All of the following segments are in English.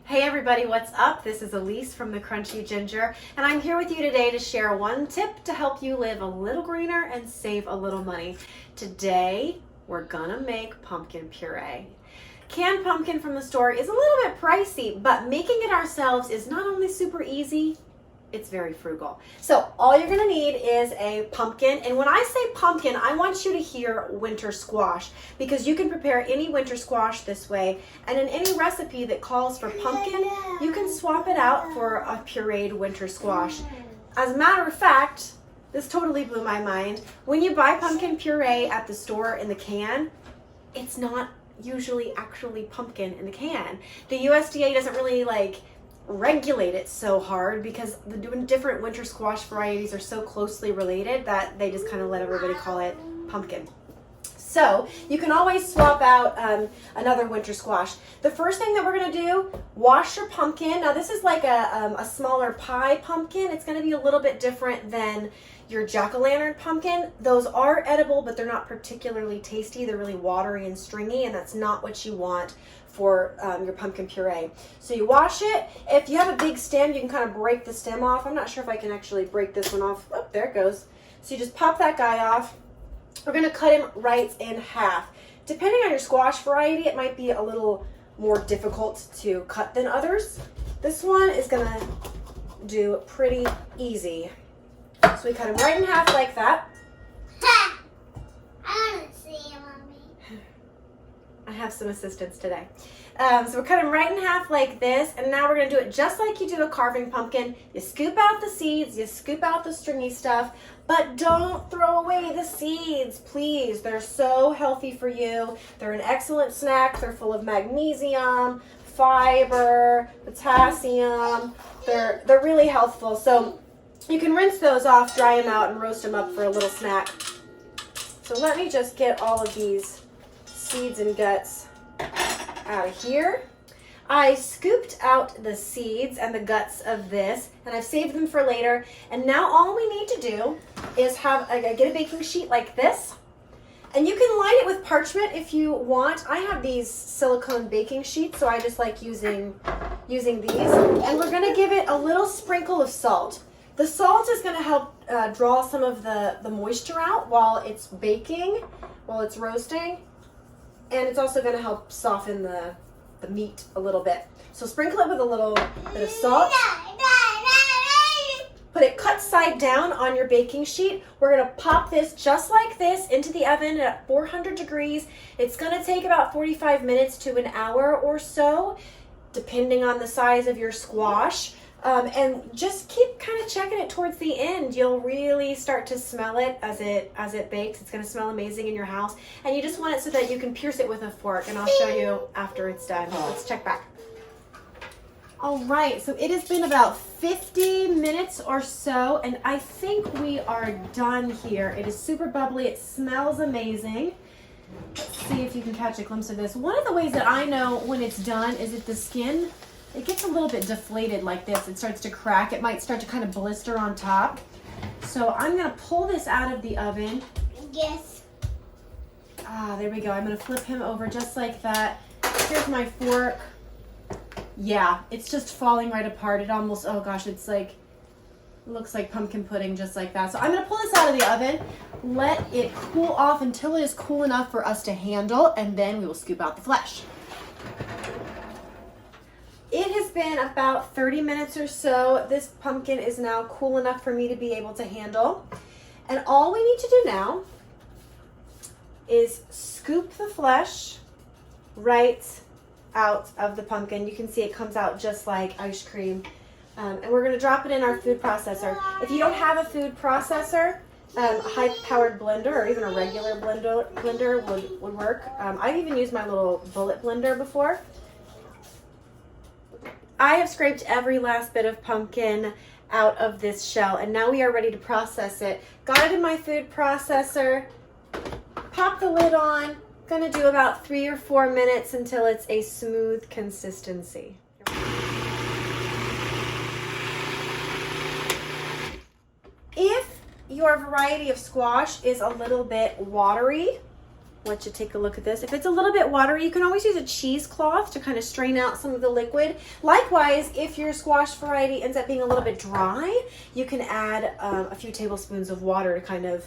Hey everybody, what's up? This is Elise from the Crunchy Ginger, and I'm here with you today to share one tip to help you live a little greener and save a little money. Today, we're gonna make pumpkin puree. Canned pumpkin from the store is a little bit pricey, but making it ourselves is not only super easy, it's very frugal. So all you're gonna need is a pumpkin, and when I say pumpkin, I want you to hear winter squash, because you can prepare any winter squash this way, and in any recipe that calls for pumpkin, you can swap it out for a pureed winter squash. As a matter of fact, this totally blew my mind. When you buy pumpkin puree at the store in the can, it's not usually actually pumpkin in the can. The USDA doesn't really regulate it so hard because the different winter squash varieties are so closely related that they just kind of let everybody call it pumpkin. So you can always swap out another winter squash. The first thing that we're going to do, wash your pumpkin. Now this is like a smaller pie pumpkin. It's going to be a little bit different than your jack-o'-lantern pumpkin. Those are edible, but they're not particularly tasty. They're really watery and stringy, and that's not what you want for your pumpkin puree. So you wash it. If you have a big stem, you can kind of break the stem off. I'm not sure if I can actually break this one off. Oh, there it goes. So you just pop that guy off. We're gonna cut him right in half. Depending on your squash variety, it might be a little more difficult to cut than others. This one is gonna do pretty easy. So we cut him right in half like that. I want to see you, Mommy. I have some assistance today. So we're cutting right in half like this, and now we're going to do it just like you do a carving pumpkin. You scoop out the seeds, you scoop out the stringy stuff, but don't throw away the seeds, please. They're so healthy for you. They're an excellent snack. They're full of magnesium, fiber, potassium. They're really healthful. So you can rinse those off, dry them out, and roast them up for a little snack. So let me just get all of these seeds and guts out of here. I scooped out the seeds and the guts of this, and I've saved them for later. And now all we need to do is get a baking sheet like this, and you can line it with parchment if you want. I have these silicone baking sheets, so I just like using these. And we're gonna give it a little sprinkle of salt. The salt is gonna help draw some of the moisture out while it's baking, while it's roasting. And it's also going to help soften the meat a little bit. So sprinkle it with a little bit of salt. Put it cut side down on your baking sheet. We're going to pop this just like this into the oven at 400 degrees. It's going to take about 45 minutes to an hour or so, depending on the size of your squash. And just keep kind of checking it towards the end. You'll really start to smell it as it bakes. It's going to smell amazing in your house. And you just want it so that you can pierce it with a fork, and I'll show you after it's done. Let's check back. All right, so it has been about 50 minutes or so, and I think we are done here. It is super bubbly. It smells amazing. Let's see if you can catch a glimpse of this. One of the ways that I know when it's done is if the skin, it gets a little bit deflated like this. It starts to crack. It might start to kind of blister on top. So I'm going to pull this out of the oven. Yes. There we go. I'm going to flip him over just like that. Here's my fork. Yeah, it's just falling right apart. It almost, oh gosh, it's like, it looks like pumpkin pudding just like that. So I'm going to pull this out of the oven, let it cool off until it is cool enough for us to handle, and then we will scoop out the flesh. It has been about 30 minutes or so. This pumpkin is now cool enough for me to be able to handle. And all we need to do now is scoop the flesh right out of the pumpkin. You can see it comes out just like ice cream. And we're going to drop it in our food processor. If you don't have a food processor, a high-powered blender or even a regular blender would work. I've even used my little bullet blender before. I have scraped every last bit of pumpkin out of this shell, and now we are ready to process it. Got it in my food processor, pop the lid on, gonna do about 3 or 4 minutes until it's a smooth consistency. If your variety of squash is a little bit watery, let you take a look at this. If it's a little bit watery, you can always use a cheesecloth to kind of strain out some of the liquid. Likewise, if your squash variety ends up being a little bit dry, you can add a few tablespoons of water to kind of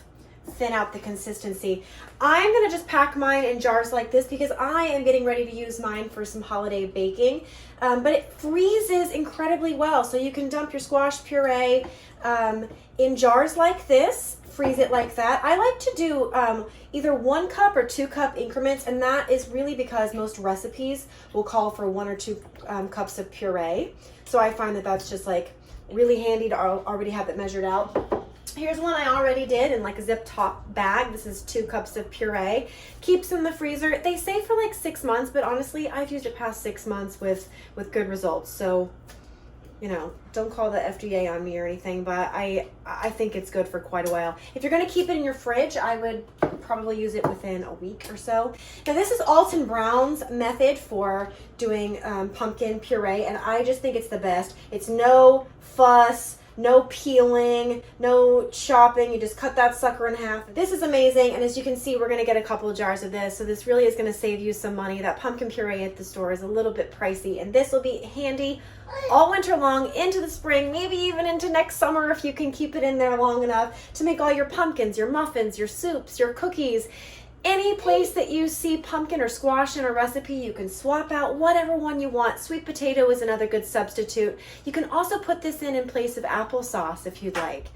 thin out the consistency. I'm gonna just pack mine in jars like this because I am getting ready to use mine for some holiday baking. But it freezes incredibly well, so you can dump your squash puree in jars like this, freeze it like that. I like to do either 1 cup or 2 cup increments, and that is really because most recipes will call for 1 or 2 cups of puree. So I find that that's just like really handy to already have it measured out. Here's one I already did in like a zip top bag. This is 2 cups of puree. Keeps in the freezer. They say for like 6 months, but honestly, I've used it past 6 months with good results. So, you know, don't call the FDA on me or anything, but I think it's good for quite a while. If you're gonna keep it in your fridge, I would probably use it within a week or so. Now this is Alton Brown's method for doing pumpkin puree, and I just think it's the best. It's no fuss, no peeling, no chopping. You just cut that sucker in half. This is amazing, and as you can see, we're gonna get a couple of jars of this, so this really is gonna save you some money. That pumpkin puree at the store is a little bit pricey, and this will be handy all winter long into the spring, maybe even into next summer if you can keep it in there long enough to make all your pumpkins, your muffins, your soups, your cookies. Any place that you see pumpkin or squash in a recipe, you can swap out whatever one you want. Sweet potato is another good substitute. You can also put this in place of applesauce if you'd like.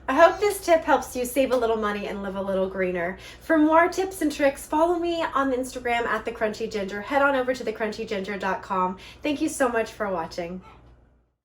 I hope this tip helps you save a little money and live a little greener. For more tips and tricks, follow me on Instagram at The Crunchy Ginger. Head on over to thecrunchyginger.com. Thank you so much for watching.